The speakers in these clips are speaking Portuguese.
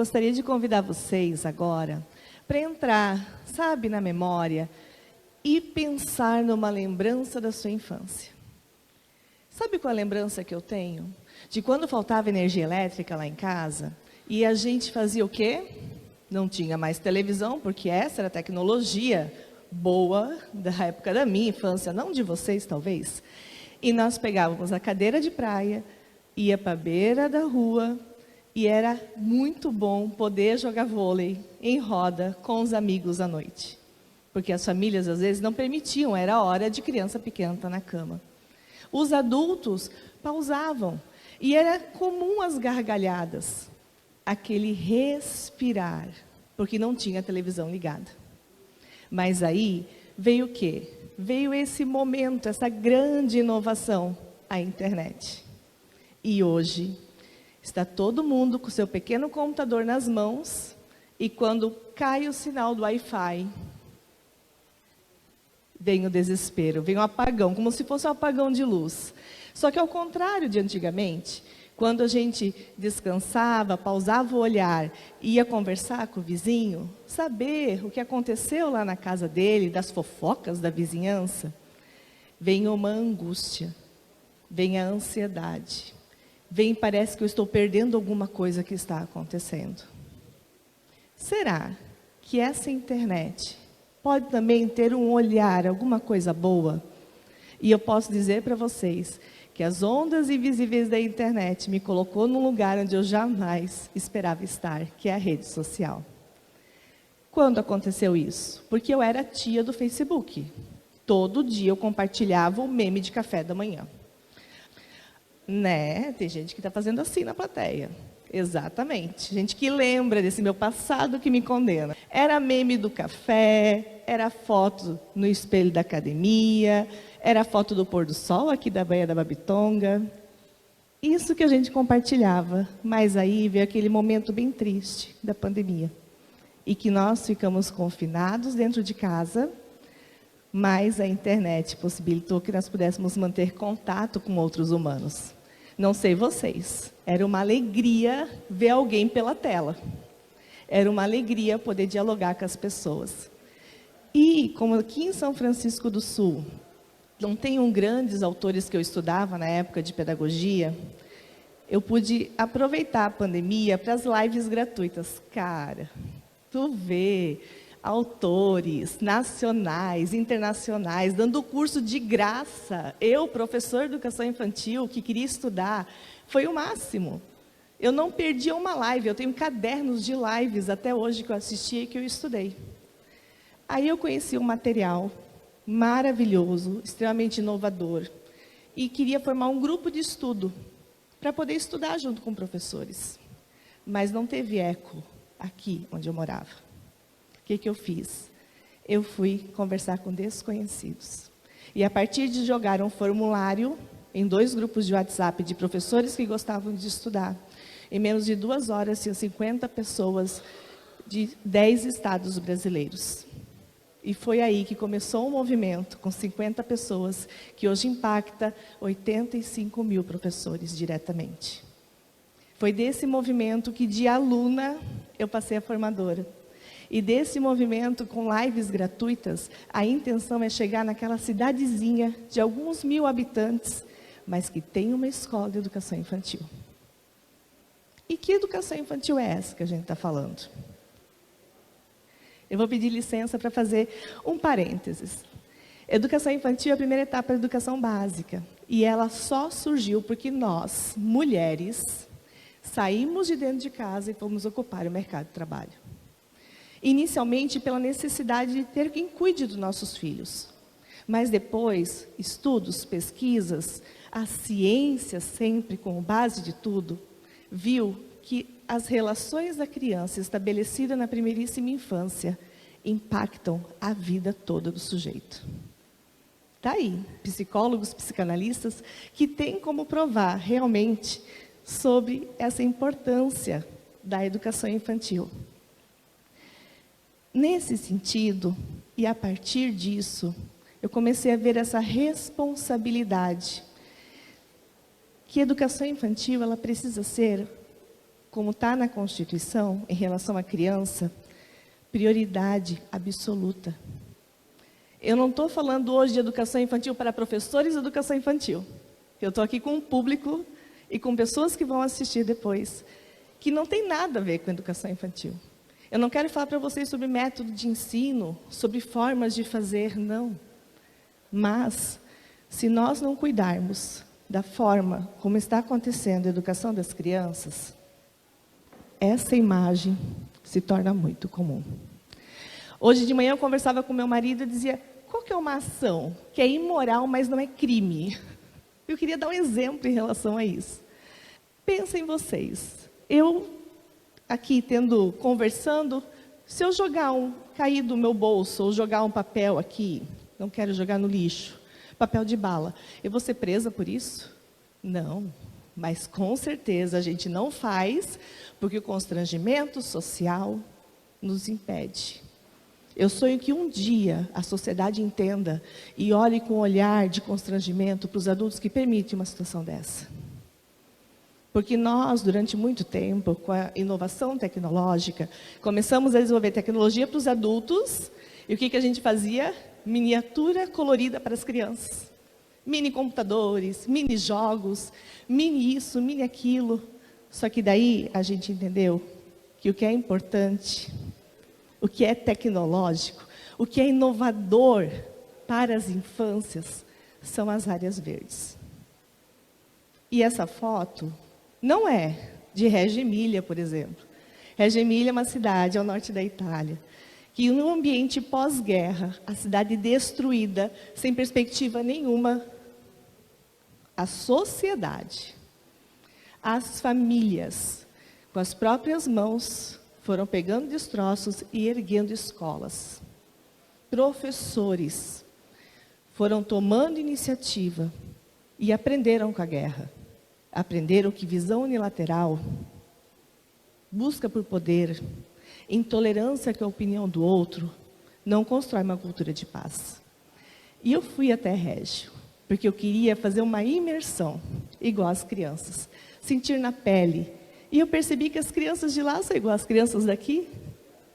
gostaria de convidar vocês agora para entrar, sabe, na memória e pensar numa lembrança da sua infância. Sabe qual a lembrança que eu tenho? De quando faltava energia elétrica lá em casa e a gente fazia o quê? Não tinha mais televisão, porque essa era a tecnologia boa da época da minha infância, não de vocês talvez. E nós pegávamos a cadeira de praia, ia para a beira da rua e era muito bom poder jogar vôlei em roda com os amigos à noite. Porque as famílias às vezes não permitiam, era hora de criança pequena estar na cama. Os adultos pausavam e era comum as gargalhadas, aquele respirar, porque não tinha televisão ligada. Mas aí veio o quê? Veio esse momento, essa grande inovação, a internet. E hoje está todo mundo com seu pequeno computador nas mãos e quando cai o sinal do Wi-Fi, vem o desespero, vem o apagão, como se fosse um apagão de luz. Só que ao contrário de antigamente, quando a gente descansava, pausava o olhar, ia conversar com o vizinho, saber o que aconteceu lá na casa dele, das fofocas da vizinhança, vem uma angústia, vem a ansiedade, vem parece que eu estou perdendo alguma coisa que está acontecendo. Será que essa internet pode também ter um olhar, alguma coisa boa? E eu posso dizer para vocês que as ondas invisíveis da internet me colocou num lugar onde eu jamais esperava estar, que é a rede social. Quando aconteceu isso? Porque eu era tia do Facebook. Todo dia eu compartilhava o meme de café da manhã. Né? Tem gente que está fazendo assim na plateia. Exatamente. Gente que lembra desse meu passado que me condena. Era meme do café, era foto no espelho da academia, era foto do pôr do sol aqui da Baía da Babitonga. Isso que a gente compartilhava. Mas aí veio aquele momento bem triste da pandemia. E que nós ficamos confinados dentro de casa, mas a internet possibilitou que nós pudéssemos manter contato com outros humanos. Não sei vocês, era uma alegria ver alguém pela tela. Era uma alegria poder dialogar com as pessoas. E, como aqui em São Francisco do Sul, não tenho grandes autores que eu estudava na época de pedagogia, eu pude aproveitar a pandemia para as lives gratuitas. Cara, tu vê autores nacionais, internacionais, dando curso de graça. Eu, professor de educação infantil, que queria estudar, foi o máximo. Eu não perdia uma live, eu tenho cadernos de lives até hoje que eu assisti e que eu estudei. Aí eu conheci um material maravilhoso, extremamente inovador, e queria formar um grupo de estudo para poder estudar junto com professores. Mas não teve eco aqui onde eu morava. O que eu fiz? Eu fui conversar com desconhecidos. E a partir de jogar um formulário em 2 grupos de WhatsApp de professores que gostavam de estudar, em menos de 2 horas tinham 50 pessoas de 10 estados brasileiros. E foi aí que começou um movimento com 50 pessoas, que hoje impacta 85 mil professores diretamente. Foi desse movimento que de aluna eu passei a formadora. E desse movimento, com lives gratuitas, a intenção é chegar naquela cidadezinha de alguns 1000 habitantes, mas que tem uma escola de educação infantil. E que educação infantil é essa que a gente está falando? Eu vou pedir licença para fazer um parênteses. Educação infantil é a primeira etapa da educação básica. E ela só surgiu porque nós, mulheres, saímos de dentro de casa e fomos ocupar o mercado de trabalho. Inicialmente pela necessidade de ter quem cuide dos nossos filhos. Mas depois, estudos, pesquisas, a ciência sempre como base de tudo, viu que as relações da criança estabelecidas na primeiríssima infância impactam a vida toda do sujeito. Está aí, psicólogos, psicanalistas, que têm como provar realmente sobre essa importância da educação infantil. Nesse sentido, e a partir disso, eu comecei a ver essa responsabilidade, que a educação infantil ela precisa ser como está na Constituição, em relação à criança, prioridade absoluta. Eu não estou falando hoje de educação infantil para professores de educação infantil. Eu estou aqui com um público e com pessoas que vão assistir depois, que não tem nada a ver com educação infantil. Eu não quero falar para vocês sobre método de ensino, sobre formas de fazer, não. Mas, se nós não cuidarmos da forma como está acontecendo a educação das crianças, essa imagem se torna muito comum. Hoje de manhã eu conversava com meu marido e dizia, qual que é uma ação que é imoral, mas não é crime? Eu queria dar um exemplo em relação a isso. Pensem vocês, eu aqui conversando, se eu cair do meu bolso, ou jogar um papel aqui, não quero jogar no lixo, papel de bala, eu vou ser presa por isso? Não, mas com certeza a gente não faz, porque o constrangimento social nos impede. Eu sonho que um dia a sociedade entenda e olhe com um olhar de constrangimento para os adultos que permitem uma situação dessa. Porque nós, durante muito tempo, com a inovação tecnológica, começamos a desenvolver tecnologia para os adultos, e o que a gente fazia? Miniatura colorida para as crianças. Mini computadores, mini jogos, mini isso, mini aquilo. Só que daí a gente entendeu que o que é importante, o que é tecnológico, o que é inovador para as infâncias, são as áreas verdes. E essa foto não é de Reggio Emília, por exemplo. Reggio Emília é uma cidade ao norte da Itália, que no ambiente pós-guerra, a cidade destruída, sem perspectiva nenhuma, a sociedade, as famílias, com as próprias mãos, foram pegando destroços e erguendo escolas. Professores foram tomando iniciativa e aprenderam com a guerra. Aprenderam que visão unilateral, busca por poder, intolerância com a opinião do outro, não constrói uma cultura de paz. E eu fui até Reggio, porque eu queria fazer uma imersão, igual às crianças, sentir na pele. E eu percebi que as crianças de lá são igual às crianças daqui.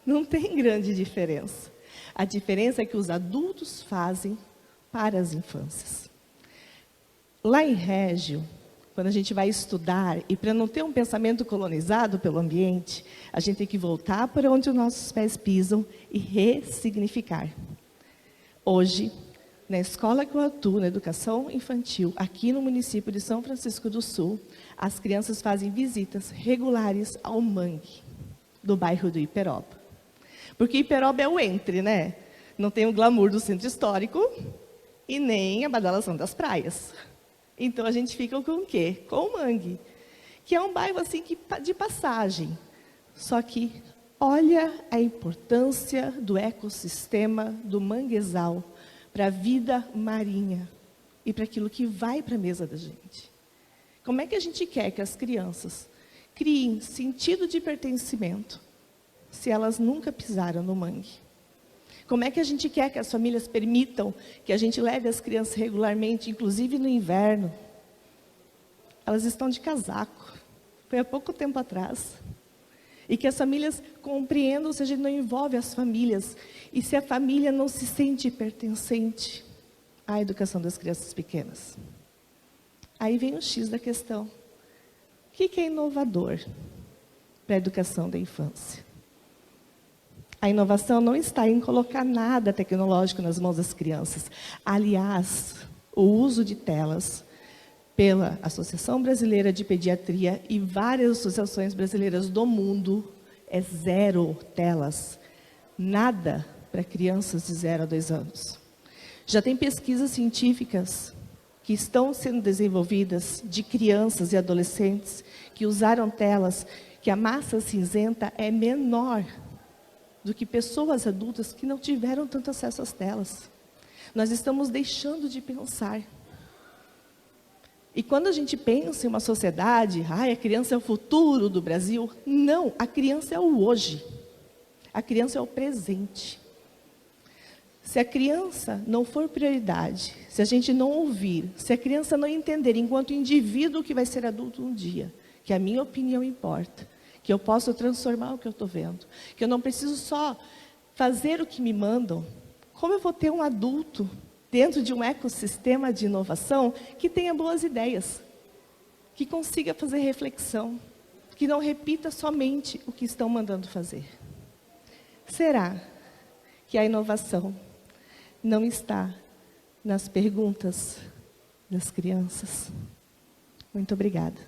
Não tem grande diferença. A diferença é que os adultos fazem para as infâncias. Lá em Reggio, quando a gente vai estudar, e para não ter um pensamento colonizado pelo ambiente, a gente tem que voltar para onde os nossos pés pisam e ressignificar. Hoje, na escola que eu atuo, na educação infantil, aqui no município de São Francisco do Sul, as crianças fazem visitas regulares ao mangue, do bairro do Iperoba. Porque Iperoba é o entre, né? Não tem o glamour do centro histórico e nem a badalação das praias. Então, a gente fica com o quê? Com o mangue, que é um bairro assim de passagem. Só que, olha a importância do ecossistema do manguezal para a vida marinha e para aquilo que vai para a mesa da gente. Como é que a gente quer que as crianças criem sentido de pertencimento se elas nunca pisaram no mangue? Como é que a gente quer que as famílias permitam que a gente leve as crianças regularmente, inclusive no inverno? Elas estão de casaco. Foi há pouco tempo atrás. E que as famílias compreendam se a gente não envolve as famílias. E se a família não se sente pertencente à educação das crianças pequenas. Aí vem o X da questão. O que é inovador para a educação da infância? A inovação não está em colocar nada tecnológico nas mãos das crianças. Aliás, o uso de telas pela Associação Brasileira de Pediatria e várias associações brasileiras do mundo é 0 telas. Nada para crianças de 0 a 2 anos. Já tem pesquisas científicas que estão sendo desenvolvidas de crianças e adolescentes que usaram telas, que a massa cinzenta é menor do que pessoas adultas que não tiveram tanto acesso às telas. Nós estamos deixando de pensar. E quando a gente pensa em uma sociedade, a criança é o futuro do Brasil, não, a criança é o hoje. A criança é o presente. Se a criança não for prioridade, se a gente não ouvir, se a criança não entender enquanto indivíduo que vai ser adulto um dia, que a minha opinião importa, que eu posso transformar o que eu estou vendo, que eu não preciso só fazer o que me mandam. Como eu vou ter um adulto dentro de um ecossistema de inovação que tenha boas ideias, que consiga fazer reflexão, que não repita somente o que estão mandando fazer? Será que a inovação não está nas perguntas das crianças? Muito obrigada.